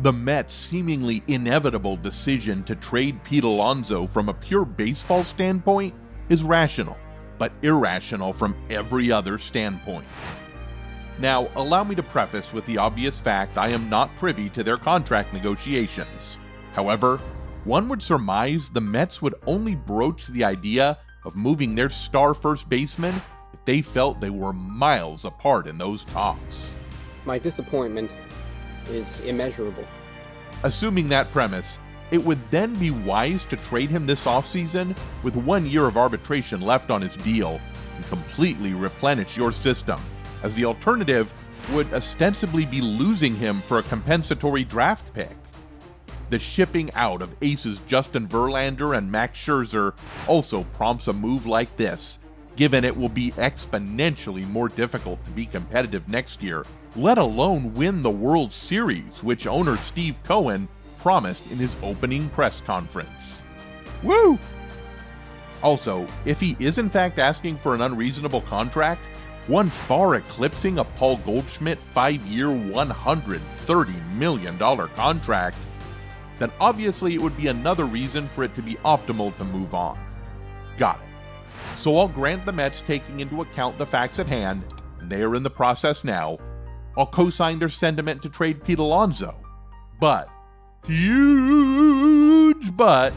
The Mets' seemingly inevitable decision to trade Pete Alonso from a pure baseball standpoint is rational, but irrational from every other standpoint. Now, allow me to preface with the obvious fact I am not privy to their contract negotiations. However, one would surmise the Mets would only broach the idea of moving their star first baseman if they felt they were miles apart in those talks. My disappointment is immeasurable. Assuming that premise, it would then be wise to trade him this offseason with 1 year of arbitration left on his deal and completely replenish your system, as the alternative would ostensibly be losing him for a compensatory draft pick. The shipping out of aces Justin Verlander and Max Scherzer also prompts a move like this, given it will be exponentially more difficult to be competitive next year, let alone win the World Series, which owner Steve Cohen promised in his opening press conference. Woo! Also, if he is in fact asking for an unreasonable contract, one far eclipsing a Paul Goldschmidt 5-year, $130 million contract, then obviously it would be another reason for it to be optimal to move on. Got it. So I'll grant the Mets taking into account the facts at hand, and they are in the process now. I'll co-sign their sentiment to trade Pete Alonso. But, huge but,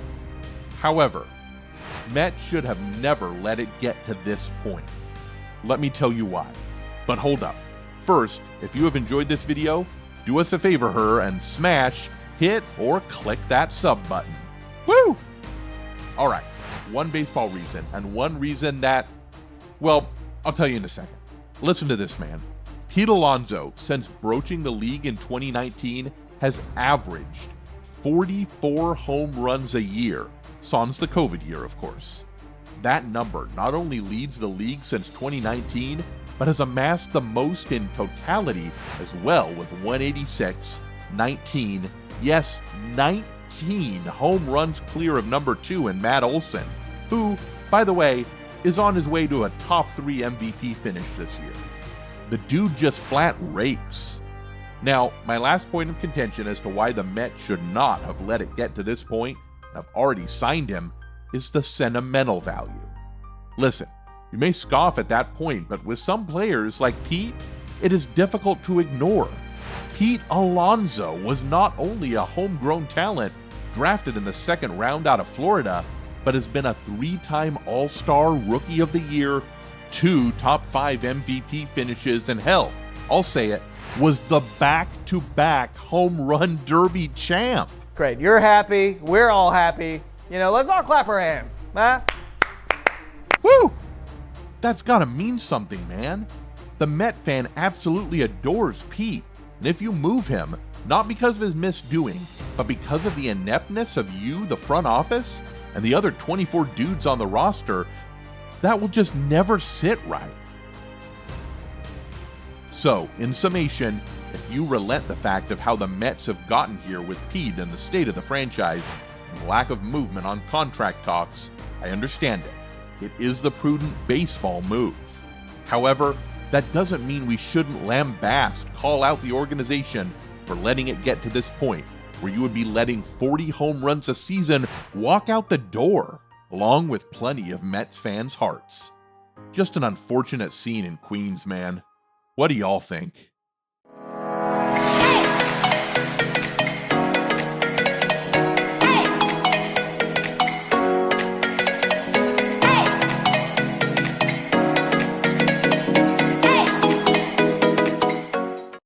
however, Mets should have never let it get to this point. Let me tell you why. But hold up. First, if you have enjoyed this video, do us a favor and smash, hit, or click that sub button. Woo! Alright, one baseball reason, and one reason that, well, I'll tell you in a second. Listen to this, man. Pete Alonso, since broaching the league in 2019, has averaged 44 home runs a year, sans the COVID year, of course. That number not only leads the league since 2019, but has amassed the most in totality as well with 186, 19, yes, 19 home runs clear of number 2 in Matt Olson, who, by the way, is on his way to a top 3 MVP finish this year. The dude just flat rakes. Now, my last point of contention as to why the Mets should not have let it get to this point and have already signed him is the sentimental value. Listen, you may scoff at that point, but with some players like Pete, it is difficult to ignore. Pete Alonso was not only a homegrown talent drafted in the second round out of Florida, but has been a 3-time All-Star Rookie of the Year, 2 top 5 MVP finishes, and hell, I'll say it, was the back-to-back home run derby champ. Great, you're happy, we're all happy. You know, let's all clap our hands, huh? Woo! That's gotta mean something, man. The Met fan absolutely adores Pete, and if you move him, not because of his misdoing, but because of the ineptness of you, the front office, and the other 24 dudes on the roster, that will just never sit right. So, in summation, if you relent the fact of how the Mets have gotten here with Pete and the state of the franchise, and lack of movement on contract talks, I understand it. It is the prudent baseball move. However, that doesn't mean we shouldn't lambast, call out the organization for letting it get to this point, where you would be letting 40 home runs a season walk out the door, along with plenty of Mets fans' hearts. Just an unfortunate scene in Queens, man. What do y'all think?